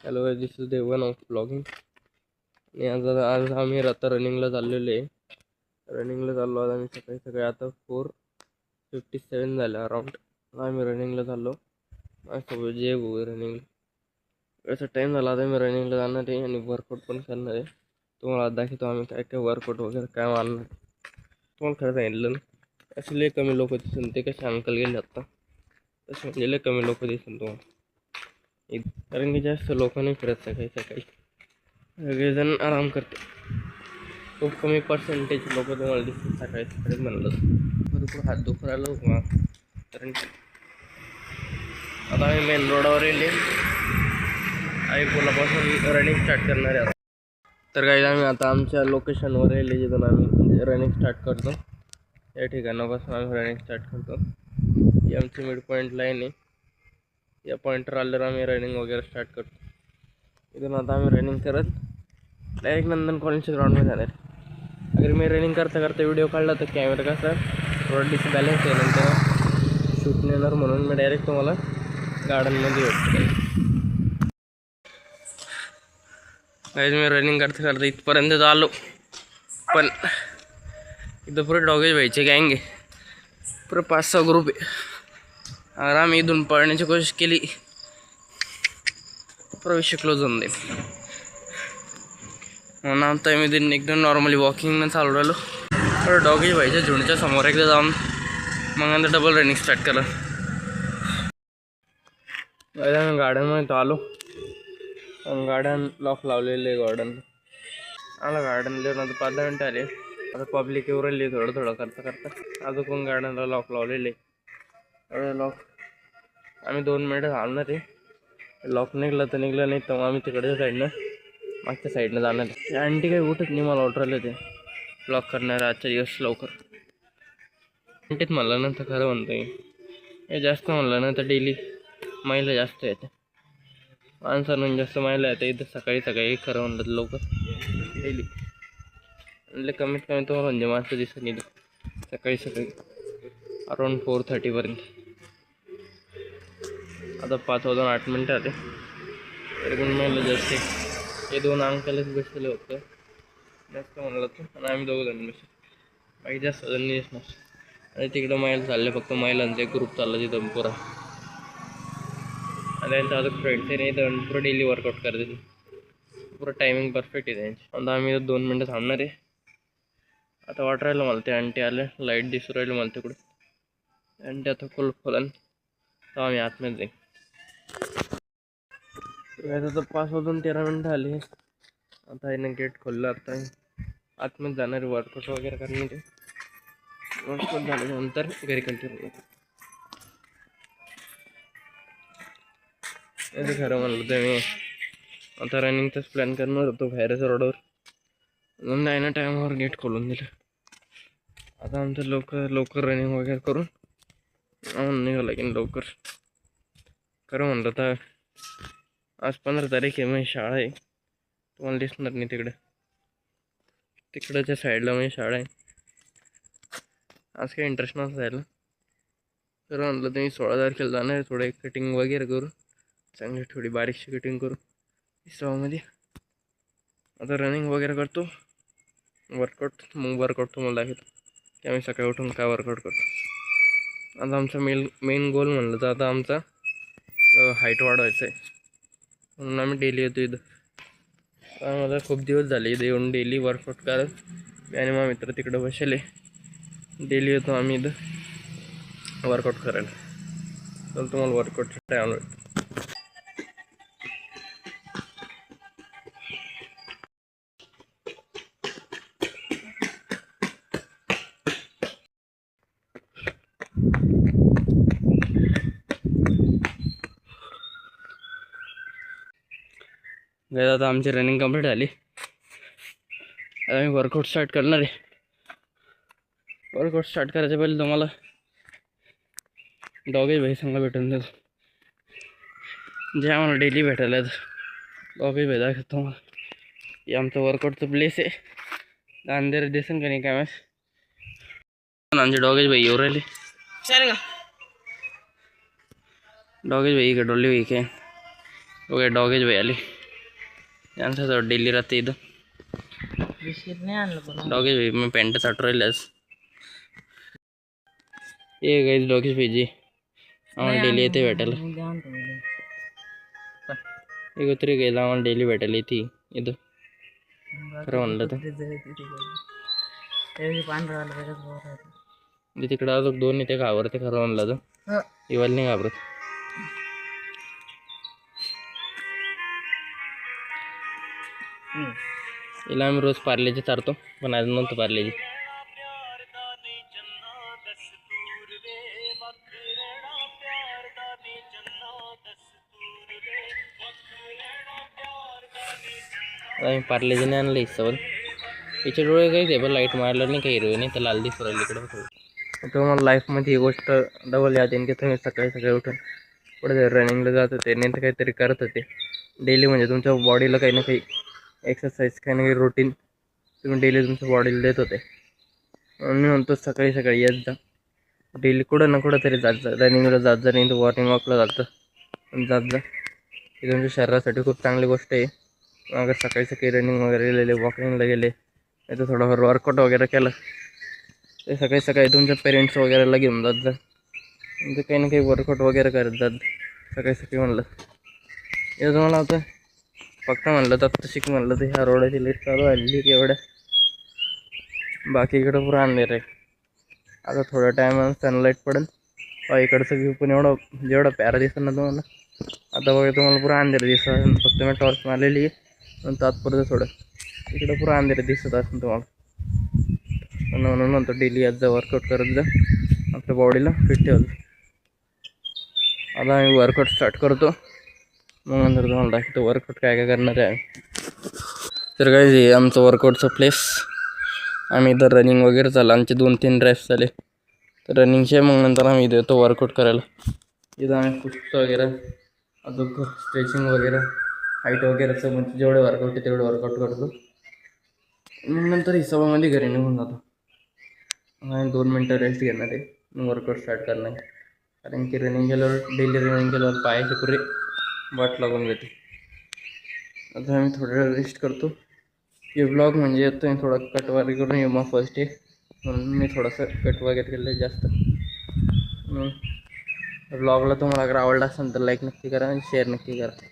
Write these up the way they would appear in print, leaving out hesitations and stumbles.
Hello, this is day 1 of blogging. आणि आज आम्ही आता रनिंगला चाललेलो आहे. रनिंगला चाललो आज आम्ही सकाळी सकाळी. आता 4:57 झालं अराऊंड. आम्ही रनिंगला चाललो. माझ्यासोबत जे भाऊ रनिंगला. याचा टाईम झाला. आता मी रनिंगला जाणार आहे आणि वर्कआउट पण करणार आहे. तुम्हाला आज दाखवतो आम्ही काय काय वर्कआउट वगैरे काय मारणार. तुम्हाला खरं सांगितलं ना, असे लय कमी लोक दिसून. ते कसे अंकल गेले आत्ता, तसे म्हणजे लय कमी लोक दिसून तुम्हाला. कारण की जास्त लोक नाही फिरत सकाळी सकाळी. सगळेजण आराम करते. खूप कमी पर्सेंटेज लोक तुम्हाला दिसतात सकाळी सकाळी म्हणलं. भरपूर हात दुखू राहिलो कारण आता आम्ही मेन रोडावर येईल आई पुलापासून रनिंग स्टार्ट करणार आहे. तर काही आम्ही आता आमच्या लोकेशनवर येईल जिथून आम्ही रनिंग स्टार्ट करतो. या ठिकाणापासून आम्ही रनिंग स्टार्ट करतो. ही आमची मिड पॉईंट लाईन आहे. या पॉईंटवर आल्यावर आम्ही रनिंग वगैरे स्टार्ट करतो. इथून आता आम्ही रनिंग करत डायरेक्ट नंदन कॉलेजच्या ग्राउंडमध्ये जाणार. अगर मी रनिंग करता करता व्हिडिओ काढला तर कॅमेरा कसा थोडा डिसबॅलन्स आहे, नंतर शूट नाही येणार. म्हणून मी डायरेक्ट तुम्हाला गार्डनमध्ये भेटतो. गाईज मी रनिंग करता करता इथपर्यंत आलो, पण इथं पुरे डॉगेज व्हायचे गँग आहे. पुरं 5-6 ग्रुप आहे. अगर आम्ही इथून पळण्याची कोशिश केली प्रवेश क्लोज होऊन जाईल. म्हणून आता मी दिन एकदम नॉर्मली वॉकिंगनं चालू राहिलो. थोडं डॉगेज व्हायच्या झुंडच्या समोर एकदा जाऊन मग नंतर डबल रनिंग स्टार्ट केलं. मी गार्डनमध्ये तो आलो. गार्डन लॉक लावलेलं आहे. आला गार्डन लिहून आता 5-10 मिनटं आले. आता पब्लिक येऊ राहिली थोडं थोडं करता करता. अजून पण गार्डनला लॉक लावलेले. लॉक आम्ही 2 मिनटं थांबणार आहे. लॉक निघलं तर निघलं, नाही तर आम्ही तिकडच्या साईडनं मागच्या साईडनं जाणार आहे. आंटी काही उठत नाही, मला ऑर्डर आले ते लॉक करणार आजच्या दिवस लवकर. आंटीत म्हणलं ना तर खरं म्हणतो मी. हे जास्त म्हणलं ना तर डेली महिला जास्त येते. माणसांना जास्त महिला येते इथं सकाळी सकाळी. खरं म्हणलं तर लवकर डेली म्हणजे कमीत कमी तो म्हणजे माणसं दिसत नाही सकाळी सकाळी अराऊंड 4:30पर्यंत. आता 5:08 आले तरी पण महिला जास्त. हे 2 अंकलच बसलेले होतं जास्त म्हणलं तर, आणि आम्ही 2 जण बसले. बाकी जास्त जण नाही दिसणार. आणि तिकडं महिला चालले, फक्त महिलांचा एक ग्रुप चालला तिथं पुरा. आणि त्यांचं अजून फ्रेंड्स नाही तर पुरं डेली वर्कआउट करते. पुरं टायमिंग परफेक्ट आहे त्यांची. आता आम्ही 2 मिनटं थांबणार आहे. आता वाटत राहिलं मला ते आंटी आले, लाईट दिसू राहिली मला तिकडं. आंटी आता खोलन तर आम्ही आतमध्ये जाईन. आता 5:13 आली. आता यानं गेट खोललं. आता आतमध्ये जाणार वर्कआउट वगैरे करणार. वर्कआउट झाल्यानंतर घरी कंटिन्यू. ते खरं म्हणलं तर मी आता रनिंगचाच प्लॅन करणार होतो बाहेरच रोडवर. म्हणून नाही ना टायमावर गेट खोलून दिलं. आता आमचं लवकर रनिंग वगैरे करून निघालं की लवकर. खरं म्हणलं तर आज 15 तारीख आहे. माझी शाळा आहे. तुम्हाला दिसणार नाही तिकडच्या साईडला माझी शाळा आहे. आज काही इंटरेस्ट नव्हता जायला. खरं म्हणलं तर मी 16 तारखेला जाणार आहे. थोडं कटिंग वगैरे करू, चांगली थोडी बारीकशी कटिंग करू इसवामध्ये. आता रनिंग वगैरे करतो, वर्कआउट. मग वर्कआउट तुम्हाला दाखवतो की आम्ही सकाळी उठून काय वर्कआउट करतो. आता आमचा मेन गोल म्हणलं तर आता आमचा हाईट वाढवायचं आहे. म्हणून आम्ही डेली येतो इथं. मला खूप दिवस झाले इथं येऊन डेली वर्कआउट करत. मी आणि माझा मित्र तिकडं बसले. डेली येतो आम्ही इथं वर्कआउट करायला. तर तुम्हाला वर्कआउटचा टाईम भेटतो. आता आमची रनिंग कंप्लीट झाली. आता मी वर्कआउट स्टार्ट करणार आहे. वर्कआउट स्टार्ट करायच्या पहिले तुम्हाला डॉगेज भाई सांगा भेटून देतो, जे आम्हाला डेली भेटायला डॉगेज भाई दाखवतो तुम्हाला. हे आमचं वर्कआउटचं प्लेस आहे. अंधेर दिसेल का नाही काय माहिती. आमचे डॉगेज भाई येऊ राहिले. डॉगेज भाई का डोली भाई काय ओके डॉगेज भाई आली यांचं डेली राहते इथं बिस्किट नाही आणलं पण डॉगेज भाई मी पॅन्ट चाटू राहिल्यास ये गाईज डॉगेज भाई जी आम्हाला डेली येते भेटायला एकत्री गेला आम्हाला डेली भेटायला येते इथं खरं म्हणलं तर तिकडं अजून दोन येते घाबरते खरं म्हणलं तर इवाल नाही घाबरत हिला आम्ही रोज पार्लेजी चारतो पण आज नव्हतं पार्लेजी आम्ही पार्लेजी नाही आणलं हिस्सावर हिचे डोळे काही ते पण लाईट मारलं नाही काही हिरवे नाही तर लाल दिसू राहिली इकडं तुम्हाला लाईफमध्ये ही गोष्ट डबल याद येईन की तुम्ही सकाळी सकाळी उठून पुढे रनिंगला जात होते नाही तर काहीतरी करत होते डेली म्हणजे तुमच्या बॉडीला काही ना काही एक्सरसाइज काही ना काही रुटीन तुम्ही डेली तुमच्या बॉडीला देत होते मी म्हणतो सकाळी सकाळी येत जा डेली कुठं ना कुठं तरी जात जा रनिंगला जात जा नाही तर मॉर्निंग वॉकला जात जा ही तुमच्या शरीरासाठी खूप चांगली गोष्ट आहे अगर सकाळी सकाळी रनिंग वगैरे गेले वॉकिंगला गेले नाही तर थोडंफार वर्कआउट वगैरे केलं ते सकाळी सकाळी तुमच्या पेरेंट्स वगैरेला घेऊन जात जा म्हणजे काही ना काही वर्कआउट वगैरे करत जात सकाळी सकाळी म्हणलं हे तुम्हाला होतं फक्त म्हणलं तर शिक म्हणलं तर ह्या रोडाची लिस्ट चालू आली की एवढ्या बाकी इकडं पुरं अंधेर आहे आता थोड्या टायमानं सनलाईट पडेल इकडचं व्ह्यू पण जेवढा प्यारा दिसतं ना तुम्हाला आता बघा तुम्हाला पुरं अंधेर दिसतं फक्त मी टॉर्च मारलेली आहे तात्पुरतं थोडं इकडं पुरं अंधेर दिसत असेल तुम्हाला म्हणून म्हणतो डेली आज जा वर्कआउट करत जा आपल्या बॉडीला फिट ठेवत आता आम्ही वर्कआउट स्टार्ट करतो मग नंतर तुम्हाला दाखवतो वर्कआउट काय काय करणार आहे तर काय आमचं वर्कआउटचं प्लेस आम्ही इथं रनिंग वगैरे चाललं आमचे 2-3 ड्राईव्ह झाले तर रनिंगचे मग नंतर आम्ही इथं येतो वर्कआउट करायला इथं आम्ही पुष्ट वगैरे अजून स्ट्रेचिंग वगैरे हाईट वगैरेचं म्हणजे जेवढे वर्कआउट आहे तेवढे वर्कआउट करतो मग नंतर हिशोबामध्ये घरी निघून जातो आणि 2 मिनटं रेस्ट घेणार आहे मग वर्कआउट स्टार्ट करणार आहे कारण की रनिंग केल्यावर डेली रनिंग केल्यावर पायाचे पुरे वाट लागून जाते आता आम्ही थोडा रेस्ट करतो हे ब्लॉग म्हणजे येतो आहे थोडा कट वगैरे करून ये मग फर्स्ट डे म्हणून मी थोडंसं कट वगैरे केलं जास्त ब्लॉगला तुम्हाला अगर आवडला असेल तर लाईक नक्की करा आणि शेअर नक्की करा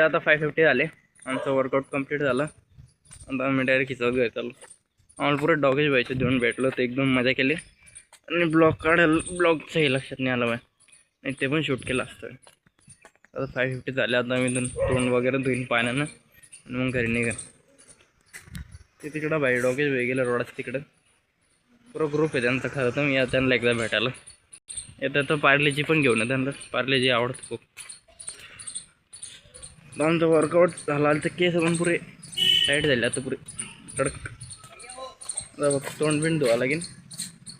आता 550 झाले आमचं वर्कआउट कंप्लीट झालं आता आम्ही डायरेक्ट खिचत घरी चालू आम्हाला पुरं डॉगेज व्हायचे देऊन भेटलो तर एकदम मजा केली आणि ब्लॉग काढायला ब्लॉगचंही लक्षात नाही आलं नाही ते पण शूट केलं असतं आता 550 झाले आता आम्ही तोंड वगैरे धुईन पाण्यानं आणि मग घरी निघा ते तिकडं बाई डॉगेज भाई गेलं रोडाचं तिकडं पुरं ग्रुप आहे त्यांचा खरं तर मी त्यांना एकदा भेटायला येतं तर पार्लेजी पण घेऊन ये त्यांना पार्लेजी आवडतं खूप आमचं वर्कआउट झाला तर केस पण पुरे टाईट झाले आता पुरे कडक आता तोंड बिंड धुवा लागेल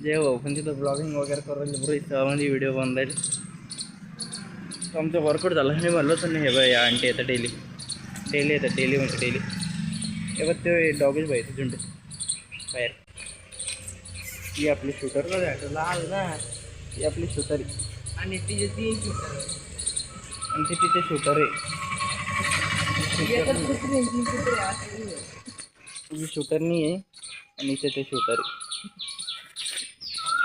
जे हो पण तिथं ब्लॉगिंग वगैरे करायला पुरे त्यामध्ये व्हिडिओ बनवायला तर आमचं वर्कआउट झालं मी म्हणलो तर नाही हे बाय आंटी येतं डेली येतं डेली म्हणजे डेली हे बघ ते डॉगेज पाहिजे झुंड बाहेर ही आपली शूटर लाल ना ही आपली शूटर आणि तिचे 3 शूटर आणि ते तिथे शूटर आहे शूटर नाही आहे आणि इथे ते शूटर आहे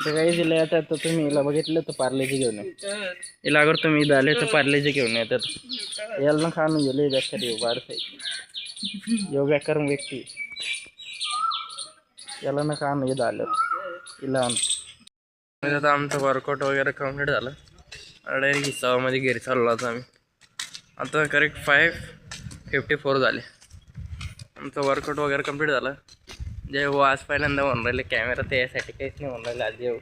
तर काही दिलं आता तर तुम्ही याला बघितलं तर पार्लेजी घेऊन याला अगर तुम्ही इथं आले तर पार्लेजी घेऊन येतात याला खा मी गेलो बेकार येऊ बारस येऊ बेकार व्यक्ती याला ना खा इथं आलं तिला आता आमचं वर्कआउट वगैरे कम्प्लीट झालं डायरेक्ट हिसाबामध्ये घरी चाललो आता आम्ही आता करेक्ट 5:54 झाले आमचं वर्कआउट वगैरे कम्प्लीट झालं जे हो आज पहिल्यांदा म्हणून राहिले कॅमेरा ते यासाठी काहीच नाही म्हणून राहिले आज जेव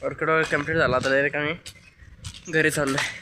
वर्कआउट वगैरे कम्प्लीट झाला आता डायरेक्ट आम्ही घरी चाललो आहे